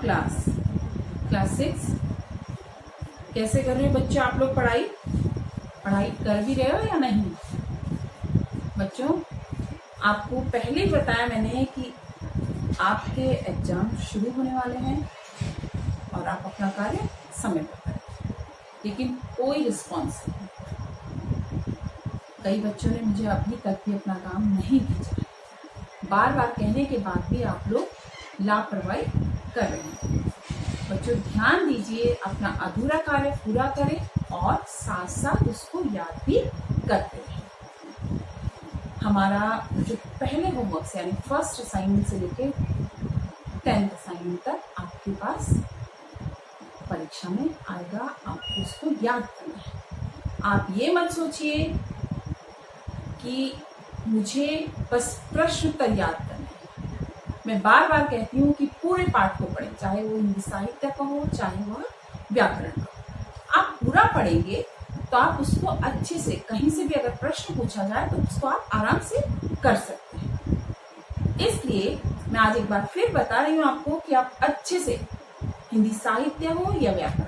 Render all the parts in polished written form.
Class 6। कैसे कर रहे हो बच्चों आप लोग? पढ़ाई कर भी रहे हो या नहीं? बच्चों, आपको पहले ही बताया मैंने कि आपके एग्जाम शुरू होने वाले हैं और आप अपना कार्य समय पर करें, लेकिन कोई रिस्पॉन्स नहीं। कई बच्चों ने मुझे अभी तक भी अपना काम नहीं भेजा। बार बार कहने के बाद भी आप लोग लापरवाही कर रहे हैं। बच्चों ध्यान दीजिए, अपना अधूरा कार्य पूरा करें और साथ साथ उसको याद भी करते रहें। हमारा जो पहले होमवर्क यानी फर्स्ट असाइनमेंट से लेकर 10th असाइनमेंट तक आपके पास परीक्षा में आएगा, आपको उसको याद करना है। आप ये मत सोचिए कि मुझे बस प्रश्न उत्तर याद करना है। मैं बार बार कहती हूँ कि पूरे पाठ को पढ़ें, चाहे वो हिंदी साहित्य का हो, चाहे वह व्याकरण का। आप पूरा पढ़ेंगे तो आप उसको अच्छे से, कहीं से भी अगर प्रश्न पूछा जाए तो उसको आप आराम से कर सकते हैं। इसलिए मैं आज एक बार फिर बता रही हूँ आपको कि आप अच्छे से हिंदी साहित्य हो या व्याकरण,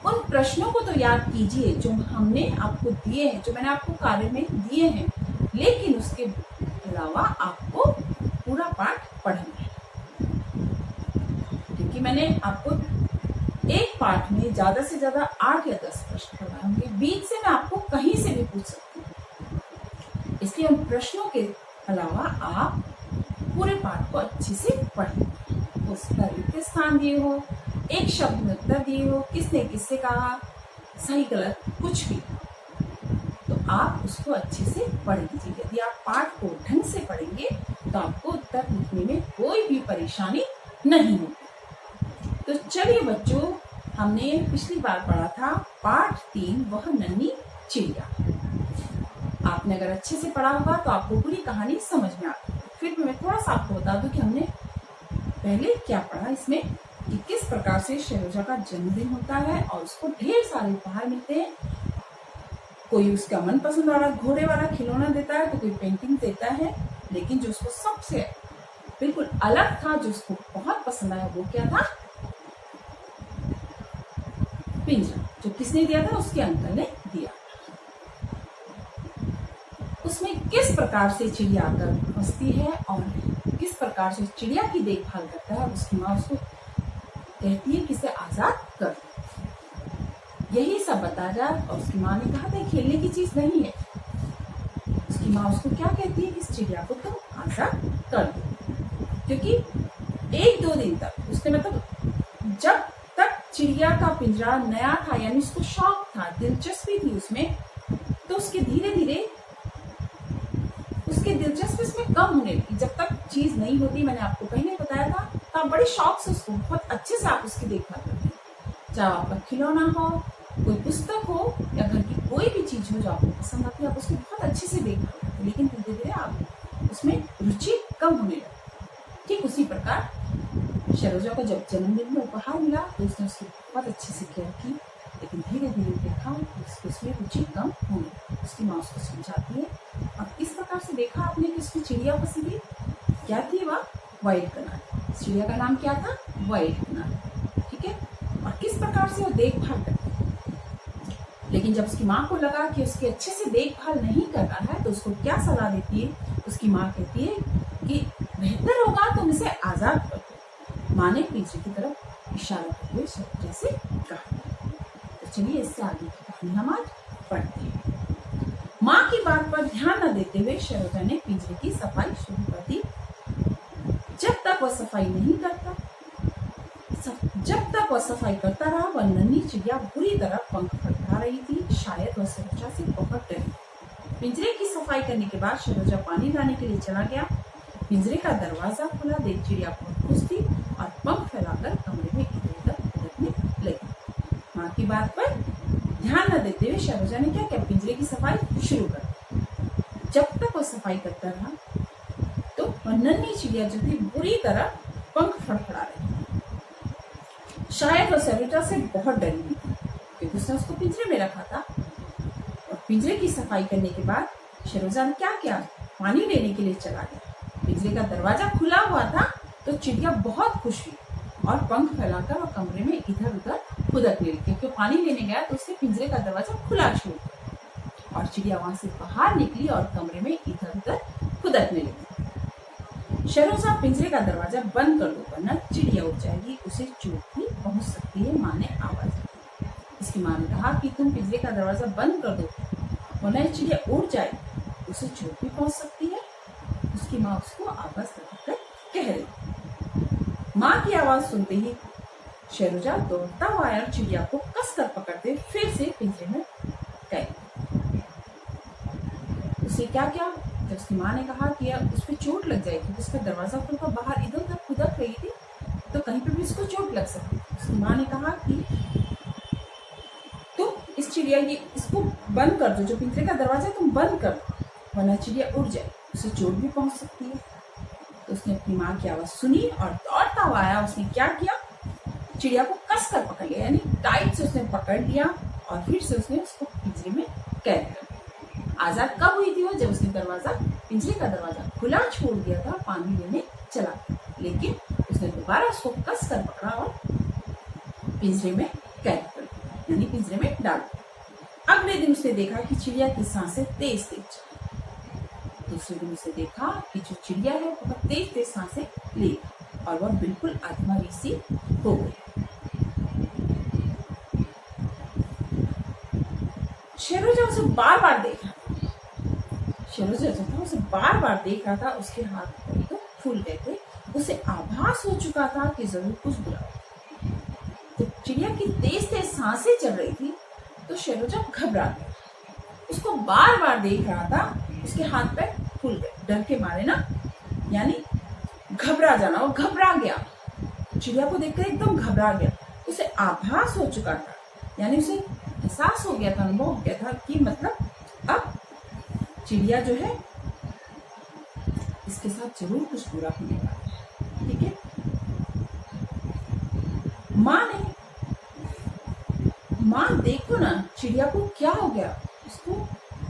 उन प्रश्नों को तो याद कीजिए जो हमने आपको दिए हैं, जो मैंने आपको कार्य में दिए हैं, लेकिन उसके अलावा आपको पूरा पाठ पढ़ना है। क्योंकि मैंने आपको एक पाठ में ज्यादा से ज्यादा 8 या 10 प्रश्न करवाए होंगे, बीच से मैं आपको कहीं से भी पूछ सकती हूँ। इसलिए उन प्रश्नों के अलावा आप पूरे पाठ को अच्छे से पढ़ें। उसका रिक्त स्थान दिए हो, एक शब्द में उत्तर दिए हो, किसने किससे कहा, सही गलत कुछ भी, तो आप उसको अच्छे से पढ़ लीजिए। यदि आप पाठ को ढंग से पढ़ेंगे तो आपको उत्तर लिखने में कोई भी परेशानी नहीं होगी। तो चलिए बच्चों, हमने पिछली बार पढ़ा था पाठ 3 वह नन्ही चिड़िया। आपने अगर अच्छे से पढ़ा होगा तो आपको पूरी कहानी समझ में आती है। फिर मैं थोड़ा सा आपको बता दूं कि हमने पहले क्या पढ़ा इसमें, कि किस प्रकार से शैलजा का जन्मदिन होता है और उसको ढेर सारे उपहार मिलते हैं। कोई उसका मनपसंद वाला घोड़े वाला खिलौना देता है, तो कोई पेंटिंग देता है, लेकिन जो उसको सबसे बिल्कुल अलग था, जो उसको बहुत पसंद आया, वो क्या था? पिंजरा। जो किसने दिया था? उसके अंकल ने दिया। उसमें किस प्रकार से चिड़िया आकर फंसती है और किस प्रकार से चिड़िया की देखभाल करता है, उसकी माँ उसको कहती है कि इसे आजाद कर। यही सब बता जा। और उसकी माँ ने कहा था खेलने की चीज नहीं है। उसकी माँ उसको क्या कहती है कि इस चिड़िया को तुम आजाद कर दो, क्योंकि 1-2 दिन तक उसने, मतलब जब तक चिड़िया का पिंजरा नया था, यानी उसको शौक था, दिलचस्पी थी उसमें, तो उसके धीरे धीरे उसकी दिलचस्पी उसमें कम होने लगी। जब तक चीज नहीं होती, मैंने आपको पहले बताया था, तो आप बड़े शौक से उसको, बहुत अच्छे से आप उसकी देखभाल करते हैं। चाहे आपका खिलौना हो, कोई पुस्तक हो, या घर की कोई भी चीज हो जो आपको पसंद आती है, आप उसकी बहुत अच्छे से देखभाल करते हैं, लेकिन धीरे धीरे आप उसमें रुचि कम होने लगी। ठीक उसी प्रकार शैलजा को जब जन्मदिन में उपहार मिला तो उसने उसकी बहुत अच्छे से केयर की, लेकिन धीरे धीरे देखा उसको उसमें रुचि कम होने। उसकी माँ उसको समझाती है, और किस प्रकार से देखा आपने कि उसकी चिड़िया पसंद है, क्या थी वह? व्हाइट कनारी। चिड़िया का नाम क्या था? व्हाइट कनारी। ठीक है, और किस प्रकार से वो देखभाल करती है। लेकिन जब उसकी माँ को लगा कि उसकी अच्छे से देखभाल नहीं कर रहा है, तो उसको क्या सलाह देती है? उसकी माँ कहती है कि बेहतर होगा तुम इसे आजाद कर दो। माँ ने पिंजरे की तरफ इशारा करते हुए शैलजा से कहा। तो चलिए इससे आगे की कहानी हम आज पढ़ते हैं। माँ की बात पर ध्यान न देते हुए शैलजा ने पिंजरे की सफाई शुरू कर दी। जब तक वह सफाई करता रहा, वह नन्ही चिड़िया बुरी तरह पंख फड़फड़ा रही थी। शायद वह शैलजा से बहुत डरी। पिंजरे की सफाई करने के बाद शैलजा पानी लाने के लिए चला गया। पिंजरे का दरवाजा खुला देख चिड़िया बहुत खुश थी और पंख फैलाकर कमरे में इधर उधर उड़ने लगी। माँ की बात पर ध्यान न देते हुए शैलजा ने क्या किया? पिंजरे की सफाई शुरू कर दी। जब तक वह सफाई करता रहा, तो वह नन्ही चिड़िया जो थी बुरी तरह पंख फड़फड़ा रही। शायद वह शैलजा से बहुत डरी हुई थी, क्योंकि उसने उसको पिंजरे में रखा था। और पिंजरे की सफाई करने के बाद शैलजा ने क्या किया? पानी लेने के लिए चला गया। पिंजरे का दरवाजा खुला हुआ था, तो चिड़िया बहुत खुश हुई और पंख फैलाकर वह कमरे में इधर उधर फुदकने लगी, क्योंकि पानी लेने गया तो उसके पिंजरे का दरवाजा खुला छोड़ दिया और चिड़िया वहां से बाहर निकली और कमरे में इधर उधर फुदकने लगी। शहरोजा पिंजरे का दरवाजा बंद कर दो वरना चिड़िया उड़ जाएगी, उसे चोट भी पहुंच सकती है, माँ ने आवाज दी। इसकी माँ ने कहा कि तुम पिंजरे का दरवाजा बंद कर दो वरना चिड़िया उड़ जाएगी, उसे चोट भी पहुंच सकती है। उसकी माँ उसको आवाज लगाकर कह रही। माँ की आवाज सुनते ही शहरोजा दौड़ता हुआ आया और चिड़िया को कसकर पकड़ते फिर से पिंजरे में गए। उसे क्या किया, जब उसकी माँ ने कहा कि उस पर चोट लग जाएगी, उसका दरवाजा खुलकर बाहर इधर उधर फुदक रही थी तो कहीं पे भी उसको चोट लग सकती थी। उसकी माँ ने कहा कि तुम इस चिड़िया इसको बंद कर दो, जो पिंजरे का दरवाजा तुम बंद कर दो वरना चिड़िया उड़ जाए, उसे चोट भी पहुंच सकती है। तो उसने अपनी माँ की आवाज सुनी और दौड़ता हुआ आया। उसने क्या किया, चिड़िया को कसकर पकड़ लिया, यानी टाइट से उसने पकड़ लिया और फिर से उसने उसको पिंजरे में कैद कर दिया। आजाद कब हुई थी वो, जब उसने पिंजरे का दरवाजा खुला छोड़ दिया था, पानी लेने चला, लेकिन उसने दोबारा उसको कसकर पकड़ा और पिंजरे में कैद कर दिया, यानी पिंजरे में डाल दिया। अगले दिन उसने देखा कि चिड़िया की सांसें तेज तेज चली। दूसरे दिन उसने देखा कि जो चिड़िया है बहुत तेज तेज सांसें ले और वह बिल्कुल अधमरी सी हो गई। शहरोजा उसे बार बार देख रहा था। शहरोजा जो था उसे बार बार देख रहा था। उसके हाथ तो फूल गए थे, उसे आभास हो चुका था कि जरूर कुछ बुरा हो। जब चिड़िया की तेज तेज सांसें चल रही थी तो शहरोजा घबरा गया। उसको बार बार देख रहा था, उसके हाथ पैर फूल गए, डर के मारे ना, यानी घबरा जाना, वो घबरा गया, चिड़िया को देखकर एकदम घबरा गया। उसे आभास हो चुका था, यानी उसे एहसास हो गया था, अनुभव हो गया था कि मतलब अब चिड़िया जो है इसके साथ जरूर कुछ बुरा होने वाला है। ठीक है, माँ देखो ना चिड़िया को क्या हो गया। उसको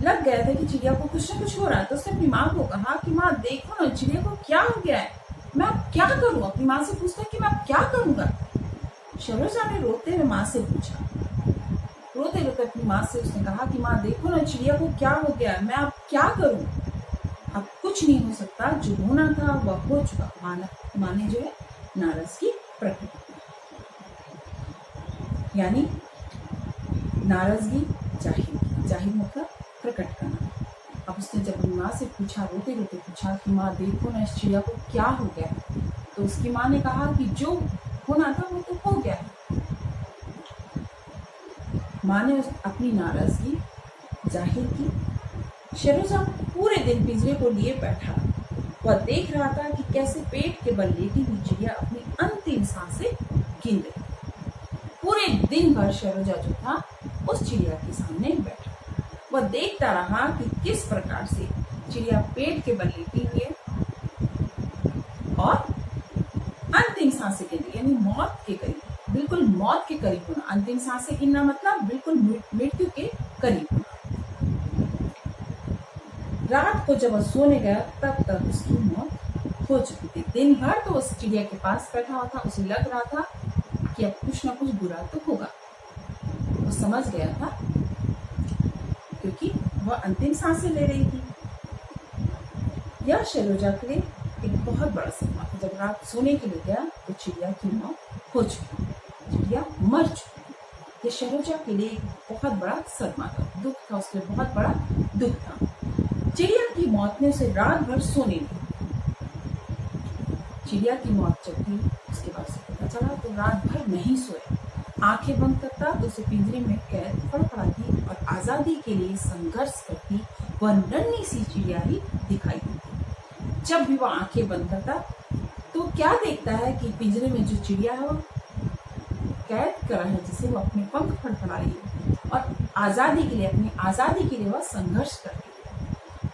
लग गया था कि चिड़िया को कुछ ना कुछ हो रहा है, तो उसने अपनी माँ को कहा कि माँ देखो ना चिड़िया को क्या हो गया है, मैं अब क्या करूँ। अपनी माँ से पूछता कि मैं अब क्या करूँगा। शहरोजा ने रोते हुए माँ से पूछा, रोते रोते अपनी माँ से उसने कहा कि माँ देखो ना चिड़िया को क्या हो गया है, मैं अब क्या करूँ। अब कुछ नहीं हो सकता, जो होना था वह हो चुका। माँ ने जो है नाराजगी प्रकट की, यानी नाराजगी जाहिर मतलब प्रकट करना। अब उसने जब अपनी माँ से पूछा, रोते रोते पूछा कि माँ देखो ना इस चिड़िया को क्या हो गया, तो उसकी माँ ने कहा कि जो होना था वो तो हो गया। माँ ने अपनी नाराजगी जाहिर की। शहरोजा पूरे दिन पिंजरे को लिए बैठा, वह देख रहा था कि कैसे पेट के बल लेटी हुई चिड़िया अपनी अंतिम सांसें गिन रही। पूरे दिन भर शहरोजा जो था उस चिड़िया के सामने बैठा, वह देखता रहा कि किस प्रकार से चिड़िया पेट के बल लेटी हुई है और अंतिम सांसें गिन रही, यानी मौत के करीब, बिल्कुल मौत के करीब होना। अंतिम सांसें गिनना मतलब बिल्कुल मृत्यु के करीब होना। रात को जब वह सोने गया तब तक उसकी मौत हो चुकी थी। दिन भर तो उस चिड़िया के पास बैठा हुआ था, उसे लग रहा था कि अब कुछ ना कुछ बुरा तो होगा। वो समझ गया था क्योंकि वह अंतिम सांसें ले रही थी। यह शहरोजा के लिए एक बहुत बड़ा सदमा था। जब रात सोने के लिए गया तो चिड़िया की मौत हो चुकी, चिड़िया मर चुकी। यह शहरोजा के लिए एक बहुत बड़ा सदमा था, दुख था, उसके लिए बहुत बड़ा दुख था। चिड़िया की मौत ने उसे रात भर सोने दी। चिड़िया की मौत जब हुई उसके बाद उसे पता चला तो रात भर नहीं सोया। आंखें बंद करता तो उसे पिंजरे में कैद फड़फड़ाती और आजादी के लिए संघर्ष करती वह नन्ही सी चिड़िया ही दिखाई देती। जब भी वह आंखें बंद करता तो क्या देखता है कि पिंजरे में जो चिड़िया है वो कैद करा है, जिसे वो अपने पंख फड़फड़ा रही है और आजादी के लिए, अपनी आजादी के लिए वह संघर्ष कर रही है।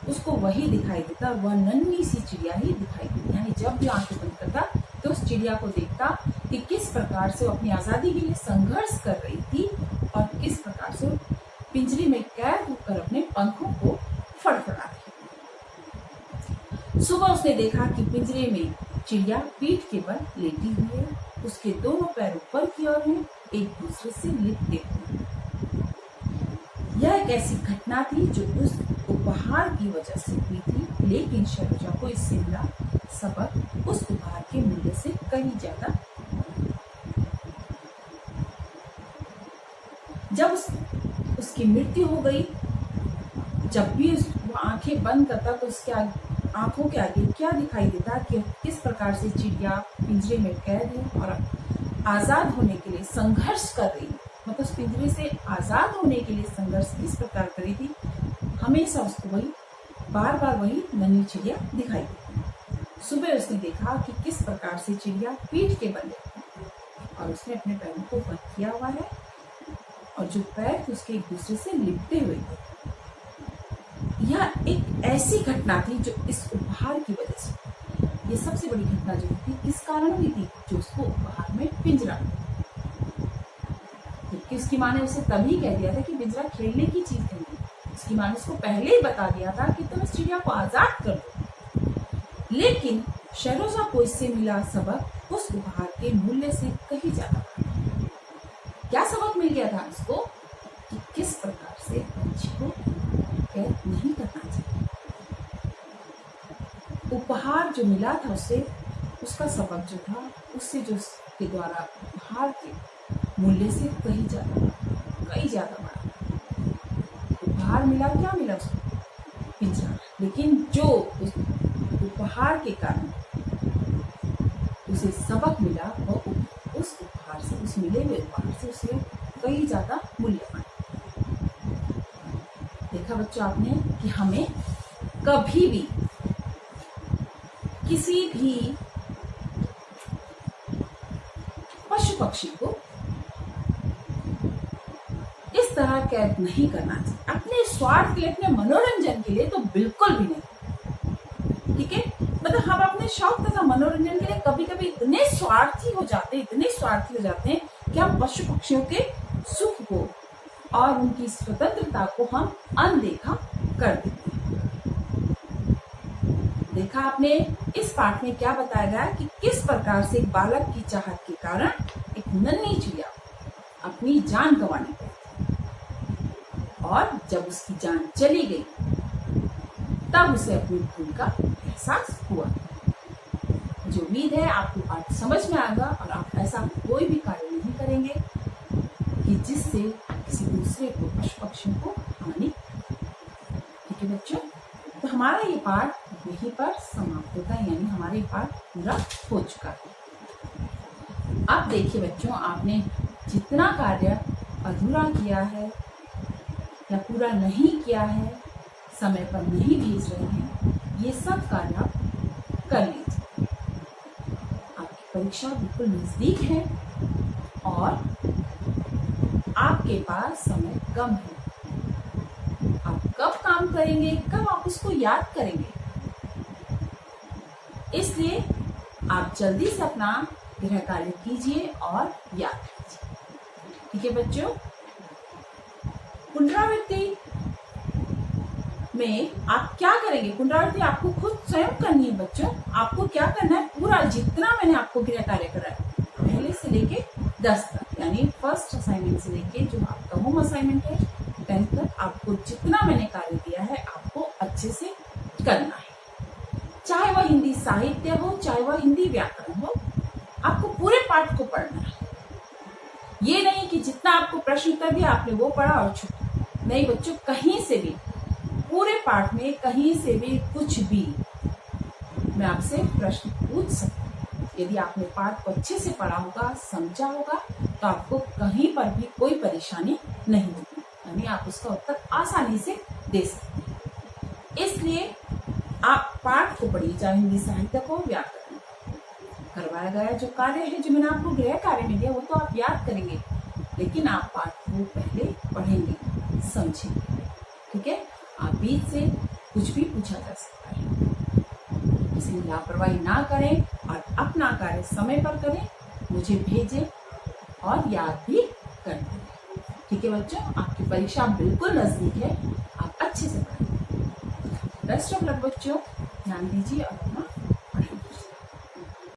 उसको वही दिखाई देता, वह नन्ही सी चिड़िया ही दिखाई देती। यानी जब भी आंखें बंद करता तो उस चिड़िया को देखता कि किस प्रकार से वो अपनी आजादी के लिए संघर्ष कर रही थी और किस प्रकार से पिंजरे में कैद होकर अपने पंखों को फड़फड़ा रही। सुबह उसने देखा कि पिंजरे में चिड़िया पीठ के बल लेटी हुई है उसके दोनों पैर ऊपर की ओर हैं, एक दूसरे से लिपटे हुए। यह एक ऐसी घटना थी जो उस उपहार की वजह से हुई थी, लेकिन शैलजा को इससे मिला सबक उस उपहार के मूल्य से कहीं ज्यादा। जब उसकी मृत्यु हो गई, जब भी वो आंखें बंद करता तो उसके आंखों के आगे क्या दिखाई देता कि किस प्रकार से चिड़िया पिंजरे में कैद है और आजाद होने के लिए संघर्ष कर रही है। मतलब पिंजरे से आजाद होने के लिए संघर्ष किस प्रकार कर रही थी, हमेशा उसको वही बार बार वही नन्ही चिड़िया दिखाई देती। सुबह उसने देखा कि किस प्रकार से चिड़िया पीठ के बल और उसने अपने पैरों को बंद किया हुआ है और जो पैर थे उसके एक दूसरे से लिपटे हुए थे। यह एक ऐसी घटना थी जो इस उपहार की वजह से, ये सबसे बड़ी घटना जो थी किस कारण हुई थी, जो उसको उपहार में पिंजरा, जबकि उसकी माँ ने उसे तभी कह दिया था कि पिंजरा खेलने की चीज नहीं। उसकी माँ ने उसको पहले ही बता दिया था कि तुम इस चिड़िया को आजाद कर दो। लेकिन शहरोजा को इससे मिला सबक उस उपहार के मूल्य से कहीं ज्यादा। क्या सबक मिल गया था उसको कि किस प्रकार से पंछी को कैद नहीं करना चाहिए। उपहार जो मिला था उससे, उसका सबक जो था उससे जो उसके द्वारा उपहार के मूल्य से कहीं ज्यादा बड़ा उपहार मिला। क्या मिला उसको? पिंजरा। लेकिन जो उस उपहार के कारण उसे सबक मिला वो उस उपहार से, उस मिले हुए उपहार से उसे कहीं ज्यादा मूल्यवान। देखा बच्चों आपने कि हमें कभी भी किसी भी पशु पक्षी को इस तरह कैद नहीं करना चाहिए। अपने स्वार्थ के लिए, अपने मनोरंजन के लिए तो बिल्कुल भी नहीं। ठीक है, मतलब हम अपने शौक तथा मनोरंजन के लिए कभी कभी इतने स्वार्थी हो जाते हैं कि हम पशु पक्षियों के सुख को और उनकी स्वतंत्रता को हम अनदेखा कर देते हैं। देखा आपने इस पाठ में क्या बताया गया कि किस प्रकार से एक बालक की चाहत के कारण एक नन्ही चिड़िया अपनी जान गंवानी पड़ी और जब उसकी जान चली गई तब उसे अपनी भूल का एहसास हुआ। मुझे उम्मीद है आपको पाठ समझ में आएगा और आप ऐसा कोई भी कार्य नहीं करेंगे कि जिससे किसी दूसरे को, पशु पक्षियों को हानि। ठीक है बच्चों, तो हमारा ये पाठ यहीं पर समाप्त होता है, यानी हमारे पाठ पूरा हो चुका है। अब देखिए बच्चों, आपने जितना कार्य अधूरा किया है या पूरा नहीं किया है, समय पर नहीं भेज रहे हैं, ये सब कार्य आप कर लीजिए। आपकी परीक्षा बिल्कुल नजदीक है और आपके पास समय कम है। आप कब काम करेंगे, कब आप उसको याद करेंगे, इसलिए आप जल्दी से अपना गृह कार्य कीजिए और याद कीजिए। ठीक है बच्चों, पुनरावृत्ति में आप क्या करेंगे? पुनरावृत्ति आपको खुद स्वयं करनी है बच्चों। आपको क्या करना है, पूरा जितना मैंने आपको गृह कार्य कराया पहले से लेके 10 तक, यानी फर्स्ट असाइनमेंट से लेके जो आपका होम असाइनमेंट है 10 तक, आपको जितना मैंने कार्य दिया है आपको अच्छे से करना है। चाहे वह हिंदी साहित्य हो, चाहे वह हिंदी व्याकरण हो, आपको पूरे पाठ को पढ़ना है। ये नहीं कि जितना आपको प्रश्न उत्तर दिया आपने वो पढ़ा और छूट। नहीं बच्चों, कहीं से भी, पूरे पाठ में कहीं से भी कुछ भी मैं आपसे प्रश्न पूछ सकती हूँ। यदि आपने पाठ को अच्छे से पढ़ा होगा, समझा होगा, तो आपको कहीं पर भी कोई परेशानी नहीं होगी, यानी आप उसका उत्तर आसानी से दे सकते हैं। इसलिए आप पाठ को पढ़िए, चाहे हिंदी साहित्य को, व्याकरण। करवाया गया जो कार्य है, जो मैंने आपको गृह कार्य में दिया, वो तो आप याद करेंगे, लेकिन आप पाठ को पहले पढ़ेंगे, समझेंगे। ठीक है, आप बीच से कुछ भी पूछा जा सकता है, इसलिए लापरवाही ना करें और अपना कार्य समय पर करें, मुझे भेजें और याद भी कर दें। ठीक है बच्चों, आपकी परीक्षा बिल्कुल नजदीक है, आप अच्छे से पढ़ें। बेस्ट ऑफ लक बच्चों, ध्यान दीजिए और अपना